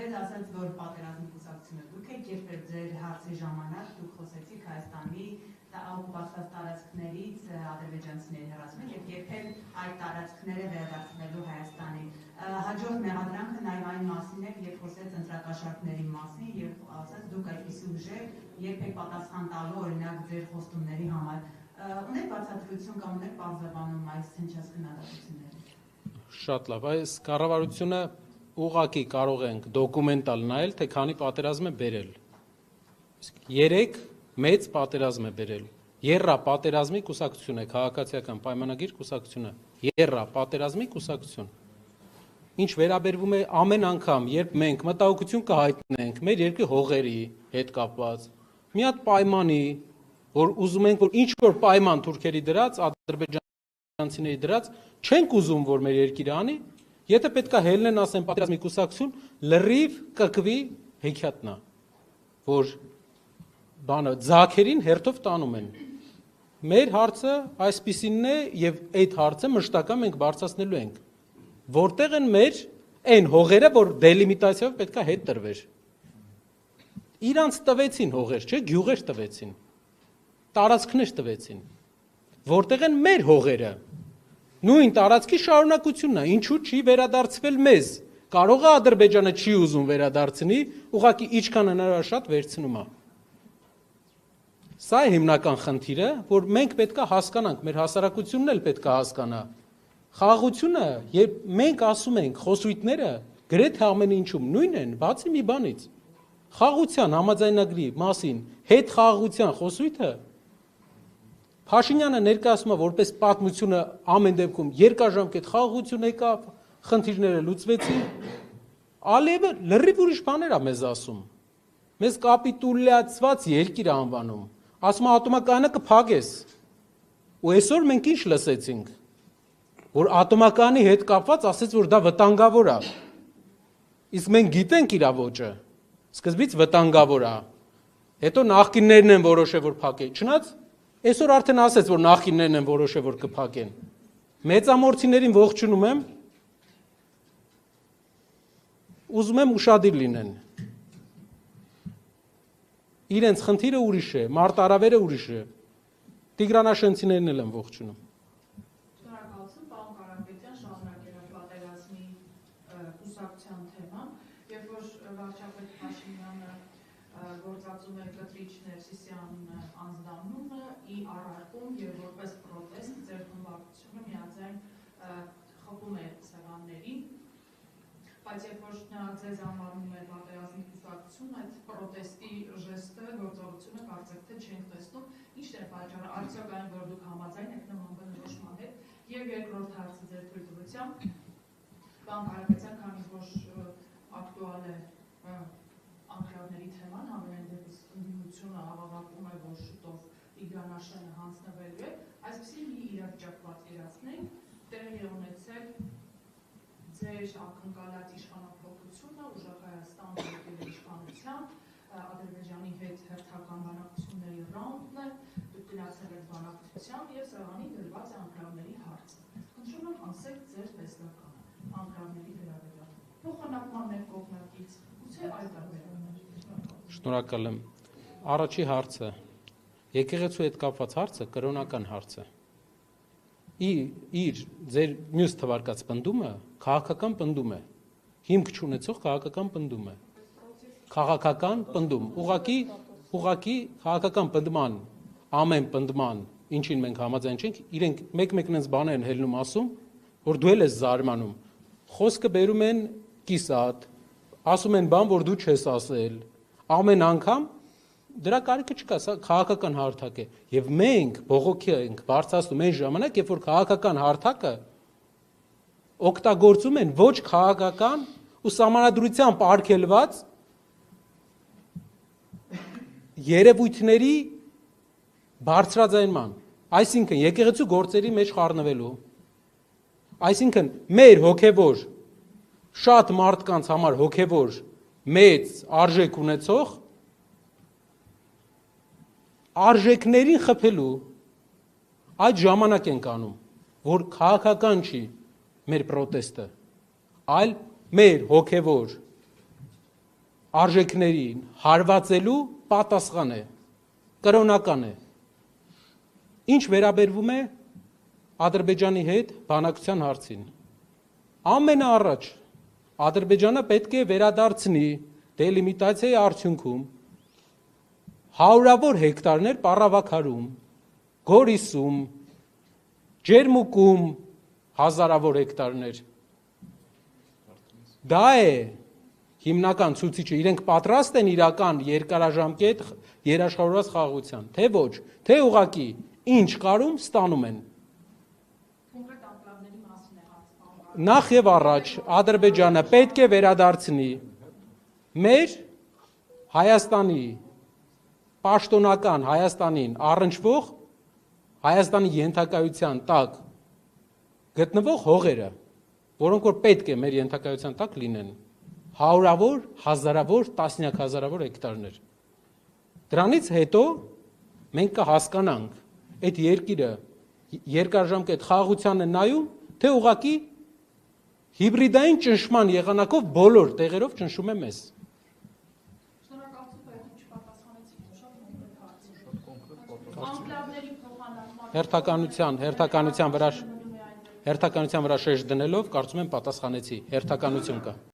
Ձեզ ասաց, որ պատերազմի կուսակցությունը դուք եք, երբ ձեր հարցի ժամանակ դուք խոսեցիք Հայաստանի օկուպացված տարածքներից ադրբեջանցիների հեռացման եւ երբեք այդ տարածքները վերադարձնելու Հայաստանին։ Հաջորդ մեղադրանքը նաեւ այն մասին է, երբ խոսեց ընտրակաշառքների մասին եւ ասաց դուք այդպիսի ուժեր երբեք պատասխան տալու օրինակ ձեր խոստումների համար։ Ունեք բացատրություն կամ ունեք պարզաբանում այս հնչած քննադատությունները։ Շատ լավ, այս կառավարությունը ուղղակի կարող ենք դոկումենտալ նայել, թե քանի պատերազմ է բերել։ 3 մեծ պատերազմ է բերել։ Եռա պատերազմի կուսակցություն է, քաղաքացիական պայմանագիր կուսակցությունը, եռա պատերազմի կուսակցություն։ Ինչ վերաբերվում է ամեն անգամ, երբ մենք մտահոգություն կհայտնենք մեր երկրի հողերի հետ կապված, մի հատ պայմանի, որ ուզում ենք, որ ինչ որ պայման թուրքերի դրած, ադրբեջանցիների դրած, չենք ուզում, որ մեր երկիրը անի, եթե պետք է հելնեն ասեն պատերազմի կուսակցություն, լրիվ կկվի հեքիաթնա, որ բանը ձագերին հերթով տանում են։ Մեր հարցը այսպիսինն է եւ այդ հարցը մշտական մենք բարձրացնելու ենք։ Որտեղ են մեր այն հողերը, որ դելիմիտացիայով պետք է հետ տրվեր։ Իրանց տվեցին հողեր, չէ, գյուղեր տվեցին։ Տարածքներ տվեցին։ Որտեղ են մեր հողերը։ Նույն տարածքի շարունակությունն է, ինչու չի վերադարձվել մեզ։ Կարող է Ադրբեջանը չի ուզում վերադարձնի, ուղղակի ինչքան հնարավոր շատ վերցնում է։ Սա է հիմնական խնդիրը, որ մենք պետք է հասկանանք, մեր հասարակությունն էլ պետք է հասկանա։ Խաղաղությունը, երբ մենք ասում ենք խոսույթները, գրեթե ամեն ինչում նույնն են, բացի մի բանից։ Խաղաղության համաձայնագրի մասին հետ խաղաղության խոսույթը Փաշինյանը ներկայացնում է որպես պատմությունը ամեն դեպքում երկարաժամկետ խաղաղություն եկավ, խնդիրները լուծվեցին։ Ալիևը լրիվ ուրիշ բաներ է մեզ ասում։ Մեզ կապիտուլյացված երկիր անվանում։ Ասում է ատոմակայանը կփակես։ Ու այսօր մենք ինչ լսեցինք, որ ատոմակայանի հետ կապված ասեց, որ դա վտանգավոր է։ Իսկ մենք գիտենք իր ոճը։ Սկզբից վտանգավոր է։ Հետո նախկիններն են որոշել, որ փակեն։ Չնայած այսօր արդեն ասեց, որ նախկիններն են որոշել, որ կփակեն։ Մեծամորցիներին ողջունում եմ։ Ուզում եմ ուշադիր լինեն։ Իրենց խնդիրը ուրիշ է, մարտարավերը ուրիշ է։ Տիգրանաշենցիներն էլ են ողջունում։ Շնորհակալություն, պարոն Կարապետյան, շարունակելով պատերազմի կուսակցության թեման, երբ որ վարչապետ Փաշինյանը գործածում էր կտրիչ Ներսիսյան անձնանումը ի առարկում եւ որպես պրոտեստ ձեր խմբակցությունը միաձայն խփում է սեղաններին, բայց երբ որ նա ձեզ անվանում է պատերազմի կուսակցություն, այդ պրոտեստի ժեստը, գործողությունը կարծեք թե չենք տեսնում, ի՞նչն է պատճառը, արդյոք այն, որ դուք համաձայն եք նման բնորոշման հետ, եւ երկրորդ հարցը ձեր թույլտվությամբ, պարոն Կարապետյան, քանի որ ակտուալ է անկրավների թեման, ամենայն դեպս ընդդիմությունը հավակում է, որ շուտով Տիգրանաշենը հանձնվելու է, այսպիսի մի իրավիճակ պատկերացնենք, տեղի է ունեցել ձեր ակնկալած իշխանափոխությունը, ուժեղ Հայաստանը եկել է իշխանության, Ադրբեջանի հետ հերթական բանակցությունների ռաունդն է, դուք գնացել եք բանակցության եւ սեղանին դրված է անկրավների հարցը։ Խնդրում եմ ասեք ձեր տեսլականը անկրավների վերաբերյալ։ Փոխանակման մեր կողմնակից, գուցե այլ տարբերակներ։ Շնորհակալ եմ։ Առաջի հարցը, եկեղեցու հետ կապված հարցը կրոնական հարց է։ Իր ձեր մյուս թվարկած պնդումը քաղաքական պնդում է։ Հիմք չունեցող քաղաքական պնդում է։ Քաղաքական պնդում, ուղղակի քաղաքական պնդման, ամեն պնդման, ինչին մենք համաձայն չենք, իրենք մեկ-մեկ նենց բաներ են հելնում ասում, որ դու էլ ես զարմանում։ Խոսքը բերում են կիսատ, ասում են բան, որ դու չես ասել։ Ամեն անգամ դրա կարիքը չկա, սա քաղաքական հարթակ է։ Եվ մենք բողոքի ենք բարձրացնում այն ժամանակ, երբ որ քաղաքական հարթակը օգտագործում են ոչ քաղաքական ու սահմանադրությամբ արգելված երևույթների բարձրաձայնման, այսինքն եկեղեցու գործերի մեջ խառնվելու, այսինքն մեր հոգևոր շատ մարդկանց համար հոգևոր մեծ արժեք ունեցող արժեքներին խփելու այդ ժամանակ ենք անում, որ քաղաքական չի մեր պրոտեստը, այլ մեր հոգևոր արժեքներին հարվածելու պատասխան է, կրոնական է։ Ինչ վերաբերվում է Ադրբեջանի հետ բանակցության հարցին։ Ամենաառաջ Ադրբեջանը պետք է վերադարձնի դելիմիտացիայի արդյունքում հարյուրավոր հեկտարներ Պառավաքարում, Գորիսում, Ջերմուկում հազարավոր հեկտարներ։ Դա է հիմնական ցուցիչը, իրենք պատրաստ են իրական երկարաժամկետ երաշխավորված խաղաղության, թե ոչ, թե ուղղակի ինչ կարում ստանում են։ Կոնկրետ անկլավների մասին է հարցը։ Նախ եւ առաջ Ադրբեջանը պետք է վերադարձնի մեր Հայաստանի պաշտոնական Հայաստանին առնչվող Հայաստանի ենթակայության տակ գտնվող հողերը, որոնք որ պետք է մեր ենթակայության տակ լինեն, հարյուրավոր, հազարավոր, տասնյակ հազարավոր հեկտարներ։ Դրանից հետո մենք կհասկանանք այդ երկիրը երկարաժամկետ խաղաղության է նայում, թե ուղղակի հիբրիդային ճնշման եղանակով բոլոր տեղերով ճնշում է մեզ։ Շնորհակալություն, բայց չպատասխանեցիք շատ կոնկրետ հարցի։ Անկլավների փոխանակման Հերթականության վրա շեշտ դնելով կարծում եմ պատասխանեցի, հերթականություն կա։